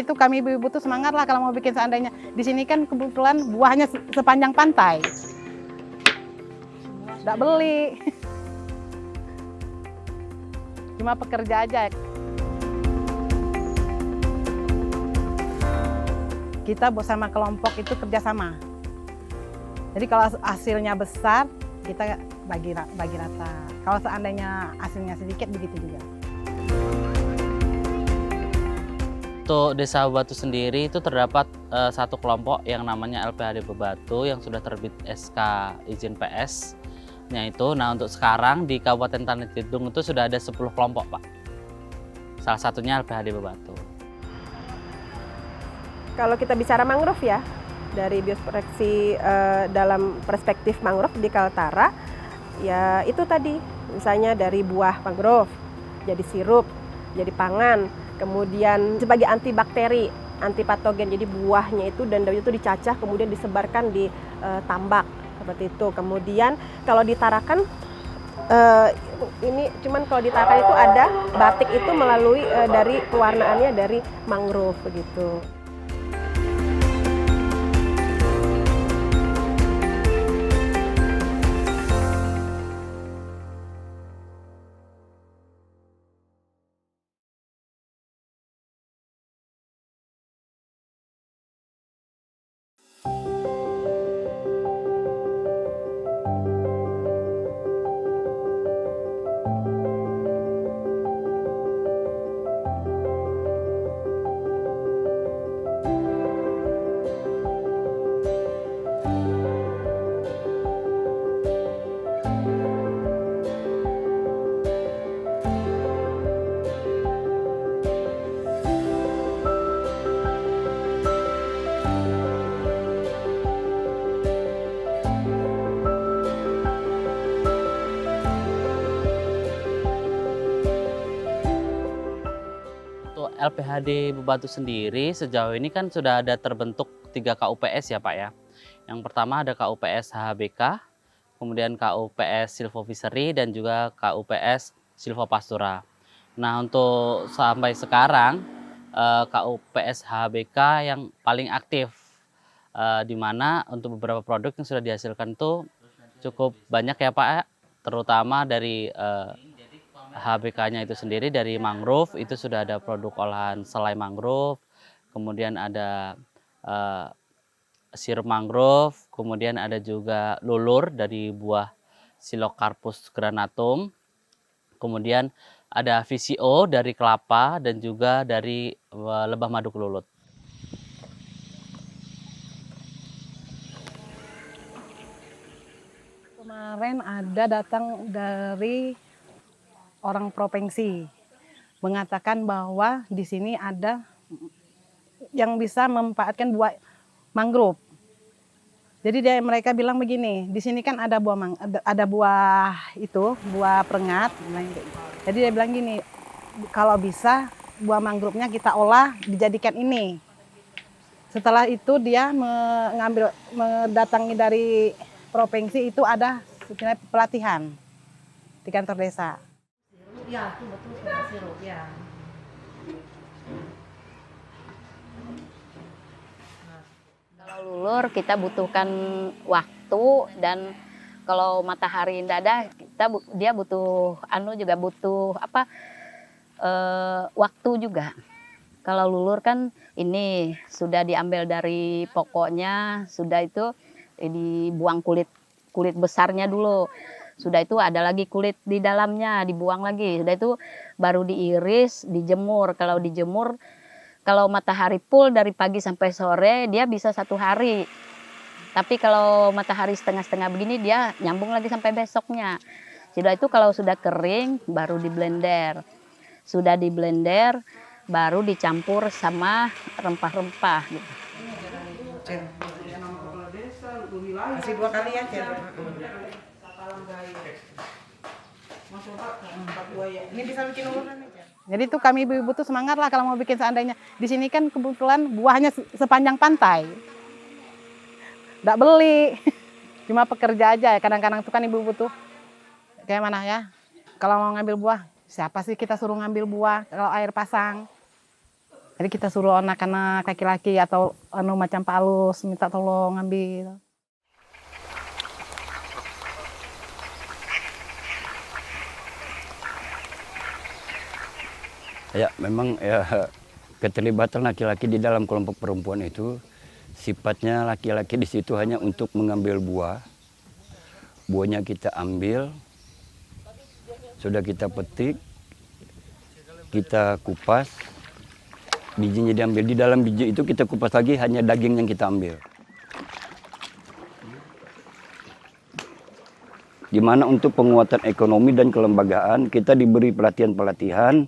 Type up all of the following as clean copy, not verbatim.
Jadi tuh kami ibu-ibu tuh semangat lah kalau mau bikin, seandainya di sini kan kebetulan buahnya sepanjang pantai. Nggak beli. Cuma pekerja aja. Kita bersama kelompok itu kerjasama. Jadi kalau hasilnya besar, kita bagi rata. Kalau seandainya hasilnya sedikit, begitu juga. Untuk Desa Bebatu sendiri itu terdapat satu kelompok yang namanya LPHD Bebatu yang sudah terbit SK izin PS-nya itu. Nah, untuk sekarang di Kabupaten Tanah Tidung itu sudah ada 10 kelompok, Pak. Salah satunya LPHD Bebatu. Kalau kita bicara mangrove ya, dari bioproteksi dalam perspektif mangrove di Kaltara, ya itu tadi, misalnya dari buah mangrove, jadi sirup, jadi pangan, kemudian sebagai antibakteri, antipatogen, jadi buahnya itu dan daunnya itu dicacah, kemudian disebarkan di tambak, seperti itu. Kemudian kalau di Tarakan, ini cuman kalau di Tarakan itu ada batik itu melalui dari pewarnaannya dari mangrove, begitu. LPHD Bebatu sendiri sejauh ini kan sudah ada terbentuk 3 KUPS ya Pak ya. Yang pertama ada KUPS HHBK, kemudian KUPS Silvofishery dan juga KUPS Silvopastura. Nah, untuk sampai sekarang KUPS HHBK yang paling aktif, di mana untuk beberapa produk yang sudah dihasilkan itu cukup banyak ya Pak, terutama dari HBK-nya itu sendiri dari mangrove, itu sudah ada produk olahan selai mangrove, kemudian ada sirup mangrove, kemudian ada juga lulur dari buah Silocarpus granatum, kemudian ada VCO dari kelapa dan juga dari lebah madu kelulut. Kemarin ada datang dari orang provinsi mengatakan bahwa di sini ada yang bisa memanfaatkan buah mangrove. Jadi mereka bilang begini, di sini kan ada buah buah perengat. Jadi dia bilang gini, kalau bisa buah mangrove-nya kita olah dijadikan ini. Setelah itu dia mendatangi dari provinsi, itu ada pelatihan di kantor desa. Ya, itu betul sudah sirup ya. Kalau lulur kita butuhkan waktu, dan kalau matahari tidak ada dia butuh juga butuh waktu juga. Kalau lulur kan ini sudah diambil dari pokoknya, sudah itu dibuang kulit besarnya dulu. Sudah itu ada lagi kulit di dalamnya, dibuang lagi. Sudah itu baru diiris, dijemur. Kalau dijemur, kalau matahari full dari pagi sampai sore, dia bisa 1 hari. Tapi kalau matahari setengah-setengah begini, dia nyambung lagi sampai besoknya. Sudah itu kalau sudah kering, baru di blender. Sudah di blender, baru dicampur sama rempah-rempah gitu. Masih 2 kali ya, Cer. Ini bisa bikin uluran nih, Cer. Jadi tuh kami ibu-ibu tuh semangat lah kalau mau bikin, seandainya di sini kan kebetulan buahnya sepanjang pantai. Nggak beli, cuma pekerja aja. Kadang-kadang tuh kan ibu-ibu tuh kayak mana ya, kalau mau ngambil buah, siapa sih kita suruh ngambil buah kalau air pasang. Jadi kita suruh anak-anak laki-laki atau macam Pak Alus minta tolong ambil. Ya, memang ya keterlibatan laki-laki di dalam kelompok perempuan itu sifatnya laki-laki di situ hanya untuk mengambil buah. Buahnya kita ambil, sudah kita petik, kita kupas, bijinya diambil. Di dalam biji itu kita kupas lagi, hanya daging yang kita ambil. Di mana untuk penguatan ekonomi dan kelembagaan kita diberi pelatihan-pelatihan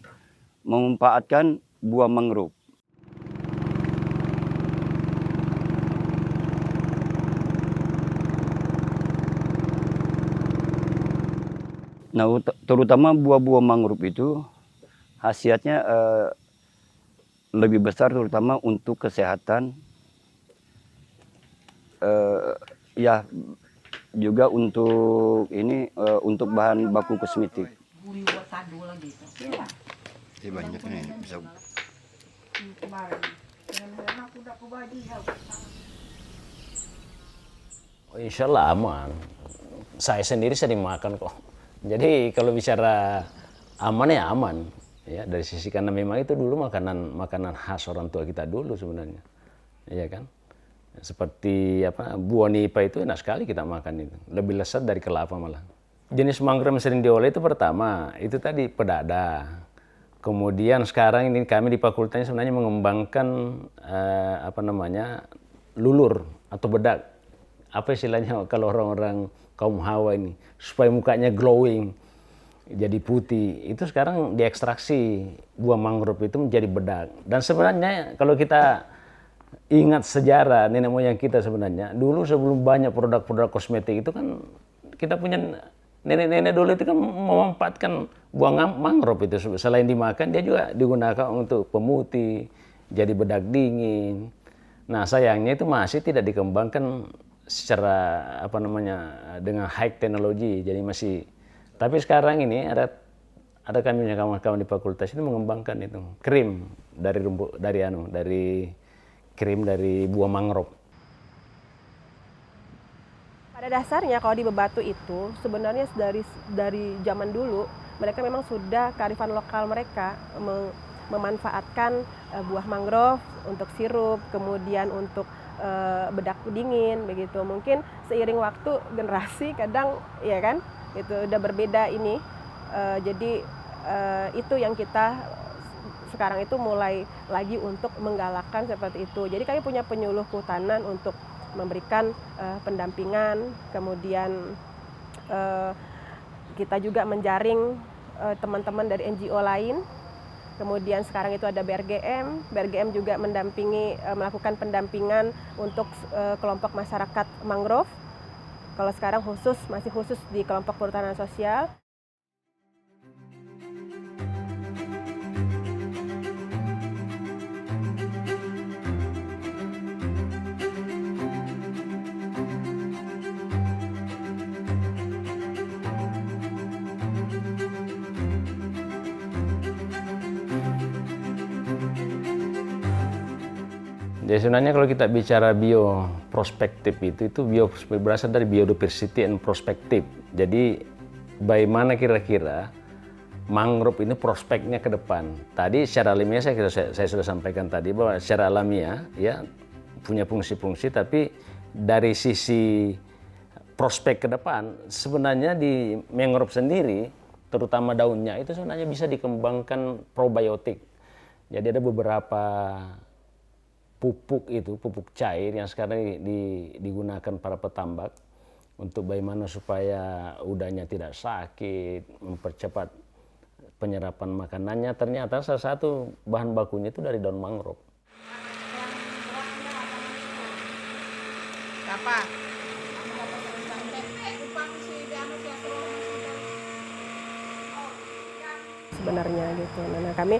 memanfaatkan buah mangrove. Nah, terutama buah-buah mangrove itu khasiatnya lebih besar, terutama untuk kesehatan, ya juga untuk ini untuk bahan baku kosmetik. Banyak nih bisa. Oh, insya Allah aman. Saya sendiri sering makan kok. Jadi kalau bicara aman ya aman. Ya, dari sisi karena memang itu dulu makanan khas orang tua kita dulu sebenarnya. Iya kan? Seperti apa, buah nipa itu enak sekali kita makan itu. Lebih lezat dari kelapa malah. Jenis mangrove yang sering diolah itu pertama, itu tadi pedada. Kemudian sekarang ini kami di fakultasnya sebenarnya mengembangkan lulur atau bedak. Apa istilahnya kalau orang-orang kaum Hawa ini, supaya mukanya glowing, jadi putih. Itu sekarang diekstraksi buah mangrove itu menjadi bedak. Dan sebenarnya kalau kita ingat sejarah nenek moyang kita sebenarnya, dulu sebelum banyak produk-produk kosmetik itu kan kita punya nenek-nenek dulu itu kan memanfaatkan buah mangrove itu. Selain dimakan, dia juga digunakan untuk pemutih, jadi bedak dingin. Nah, sayangnya itu masih tidak dikembangkan secara dengan high teknologi. Jadi masih, tapi sekarang ini ada kami punya kawan-kawan di fakultas ini mengembangkan itu krim dari krim dari buah mangrove. Pada dasarnya kalau di Bebatu itu sebenarnya dari zaman dulu mereka memang sudah kearifan lokal mereka memanfaatkan buah mangrove untuk sirup, kemudian untuk bedak dingin begitu. Mungkin seiring waktu generasi kadang ya kan itu udah berbeda ini. Jadi itu yang kita sekarang itu mulai lagi untuk menggalakkan seperti itu. Jadi kami punya penyuluh kehutanan untuk memberikan pendampingan, kemudian kita juga menjaring teman-teman dari NGO lain. Kemudian sekarang itu ada BRGM juga mendampingi, melakukan pendampingan untuk kelompok masyarakat mangrove. Kalau sekarang masih khusus di kelompok perhutanan sosial. Jadi sebenarnya kalau kita bicara bioprospektif itu berasal dari biodiversity and prospektif. Jadi bagaimana kira-kira mangrove ini prospeknya ke depan. Tadi secara alamiah saya sudah sampaikan tadi bahwa secara alamiah ya punya fungsi-fungsi, tapi dari sisi prospek ke depan sebenarnya di mangrove sendiri terutama daunnya itu sebenarnya bisa dikembangkan probiotik. Jadi ada beberapa pupuk cair yang sekarang digunakan para petambak untuk bagaimana supaya udahnya tidak sakit, mempercepat penyerapan makanannya. Ternyata salah satu bahan bakunya itu dari daun mangrove. Apa? Sebenarnya gitu. Nah, kami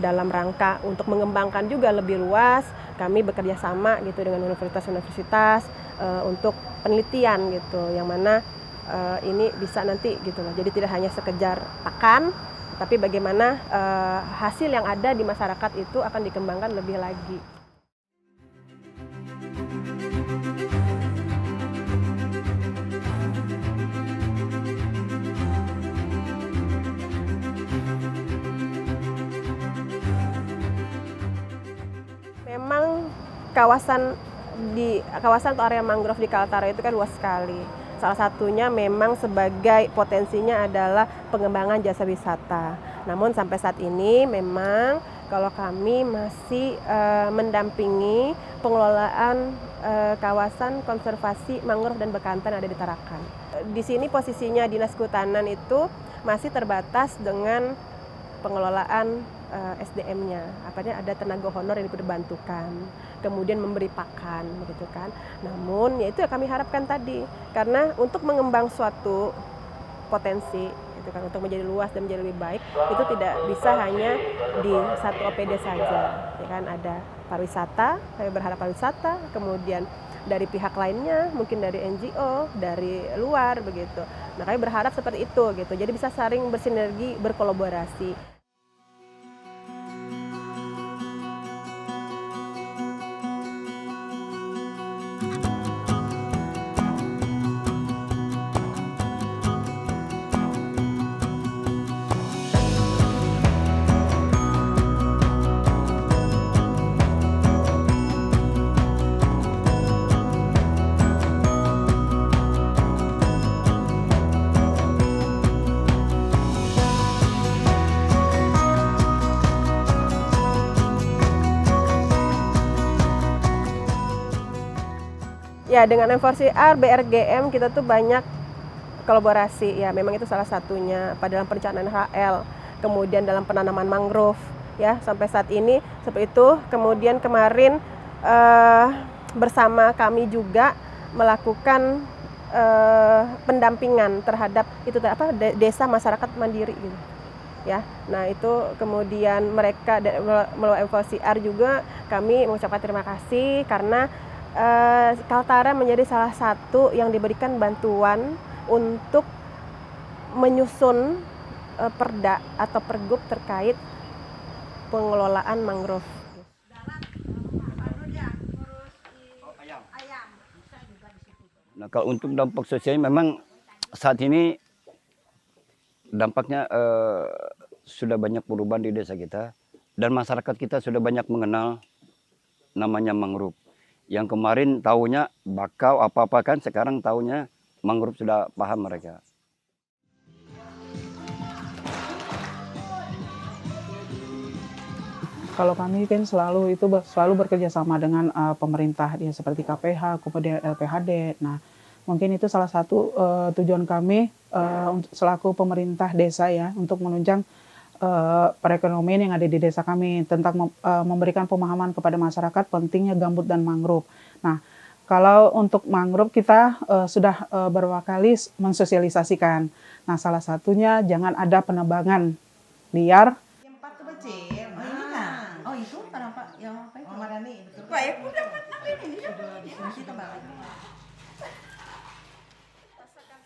dalam rangka untuk mengembangkan juga lebih luas, kami bekerja sama gitu dengan universitas-universitas untuk penelitian gitu, yang mana ini bisa nanti gitu loh. Jadi tidak hanya sekedar pakan, Tapi bagaimana hasil yang ada di masyarakat itu akan dikembangkan lebih lagi. Memang kawasan atau area mangrove di Kaltara itu kan luas sekali. Salah satunya memang sebagai potensinya adalah pengembangan jasa wisata. Namun sampai saat ini memang kalau kami masih mendampingi pengelolaan kawasan konservasi mangrove dan bekantan yang ada di Tarakan. Di sini posisinya Dinas Kehutanan itu masih terbatas dengan pengelolaan SDM-nya, apanya ada tenaga honor yang diperbantukan, kemudian memberi pakan, begitu kan. Namun ya itu yang kami harapkan tadi, karena untuk mengembang suatu potensi, itu kan untuk menjadi luas dan menjadi lebih baik, itu tidak bisa hanya di satu OPD saja, ya kan. Ada pariwisata, kami berharap pariwisata, kemudian dari pihak lainnya, mungkin dari NGO, dari luar, begitu. Nah, kami berharap seperti itu, gitu. Jadi bisa saling bersinergi, berkolaborasi. Ya, dengan M4CR, BRGM kita tuh banyak kolaborasi, ya memang itu salah satunya pada dalam perencanaan HL, kemudian dalam penanaman mangrove, ya sampai saat ini seperti itu. Kemudian kemarin bersama kami juga melakukan pendampingan terhadap itu desa masyarakat mandiri gitu. Ya, nah itu kemudian mereka melalui M4CR juga kami mengucapkan terima kasih karena Kaltara menjadi salah satu yang diberikan bantuan untuk menyusun perda atau pergub terkait pengelolaan mangrove. Nah, kalau untuk dampak sosialnya memang saat ini dampaknya sudah banyak perubahan di desa kita dan masyarakat kita sudah banyak mengenal namanya mangrove. Yang kemarin taunya bakau apa-apa kan, sekarang taunya mangrove sudah paham mereka. Kalau kami kan selalu bekerja sama dengan pemerintah, ya seperti KPH, kemudian LPHD. Nah, mungkin itu salah satu tujuan kami selaku pemerintah desa ya untuk menunjang perekonomian yang ada di desa kami tentang memberikan pemahaman kepada masyarakat pentingnya gambut dan mangrove. Nah, kalau untuk mangrove kita sudah beberapa kali mensosialisasikan. Nah, salah satunya jangan ada penebangan liar. Yang 4 tuh kecil. Oh, ini kan. Oh, itu kenapa? Yang apa itu? Marani, betul. Wah, ya udah 4 ini. Masih tebal.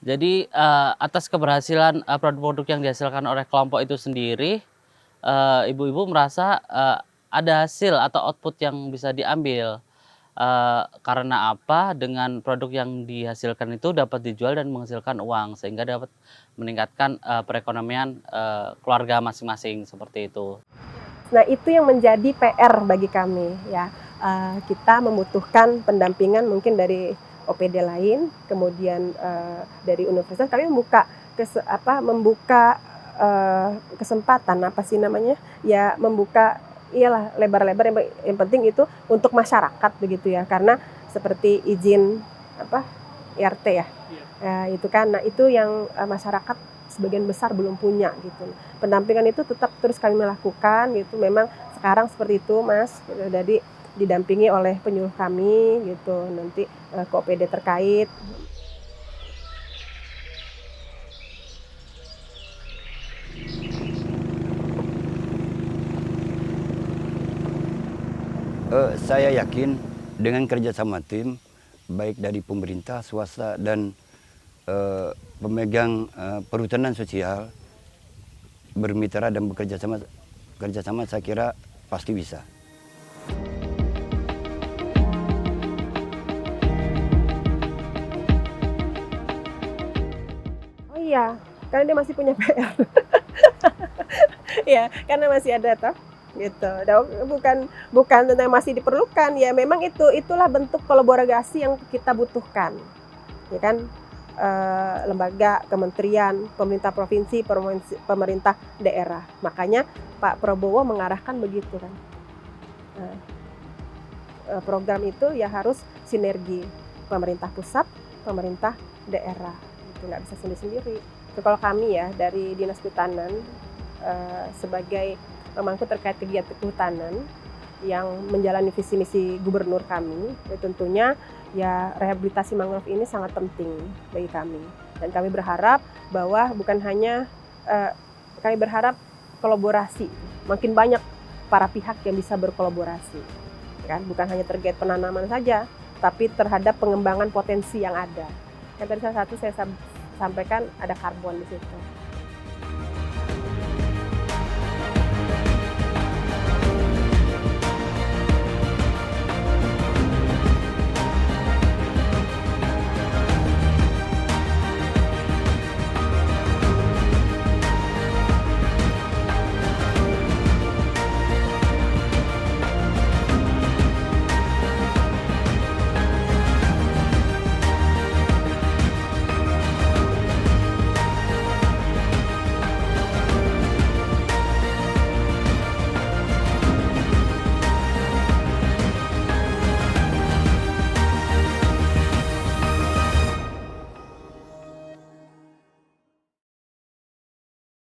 Jadi atas keberhasilan produk-produk yang dihasilkan oleh kelompok itu sendiri, ibu-ibu merasa ada hasil atau output yang bisa diambil. Karena apa? Dengan produk yang dihasilkan itu dapat dijual dan menghasilkan uang, sehingga dapat meningkatkan perekonomian keluarga masing-masing seperti itu. Nah, itu yang menjadi PR bagi kami ya. Kita membutuhkan pendampingan mungkin dari OPD lain, kemudian dari universitas kami membuka kesempatan membuka iyalah lebar-lebar yang penting itu untuk masyarakat begitu ya, karena seperti izin IRT ya. Itu kan, nah itu yang masyarakat sebagian besar belum punya gitu. Pendampingan itu tetap terus kami melakukan gitu. Memang sekarang seperti itu Mas, jadi didampingi oleh penyuluh kami gitu, nanti ke OPD terkait. Saya yakin dengan kerjasama tim, baik dari pemerintah, swasta, dan pemegang perhutanan sosial, bermitra dan bekerja sama saya kira pasti bisa. Oh iya, karena dia masih punya PR. Ya, karena masih ada toh gitu. Bukan tentang masih diperlukan, ya memang itulah bentuk kolaborasi yang kita butuhkan. Ya kan? Lembaga, kementerian, pemerintah provinsi, pemerintah daerah. Makanya Pak Prabowo mengarahkan begitu kan. Program itu ya harus sinergi pemerintah pusat, pemerintah daerah. Itu nggak bisa sendiri-sendiri. Kalau kami ya dari Dinas Kehutanan sebagai pemangku terkait kegiatan kehutanan yang menjalani visi misi gubernur kami, ya tentunya ya rehabilitasi mangrove ini sangat penting bagi kami. Dan kami berharap bahwa bukan hanya kami berharap kolaborasi, makin banyak para pihak yang bisa berkolaborasi, kan? Bukan hanya terkait penanaman saja, tapi terhadap pengembangan potensi yang ada. Yang tadi salah satu saya sampaikan ada karbon di situ.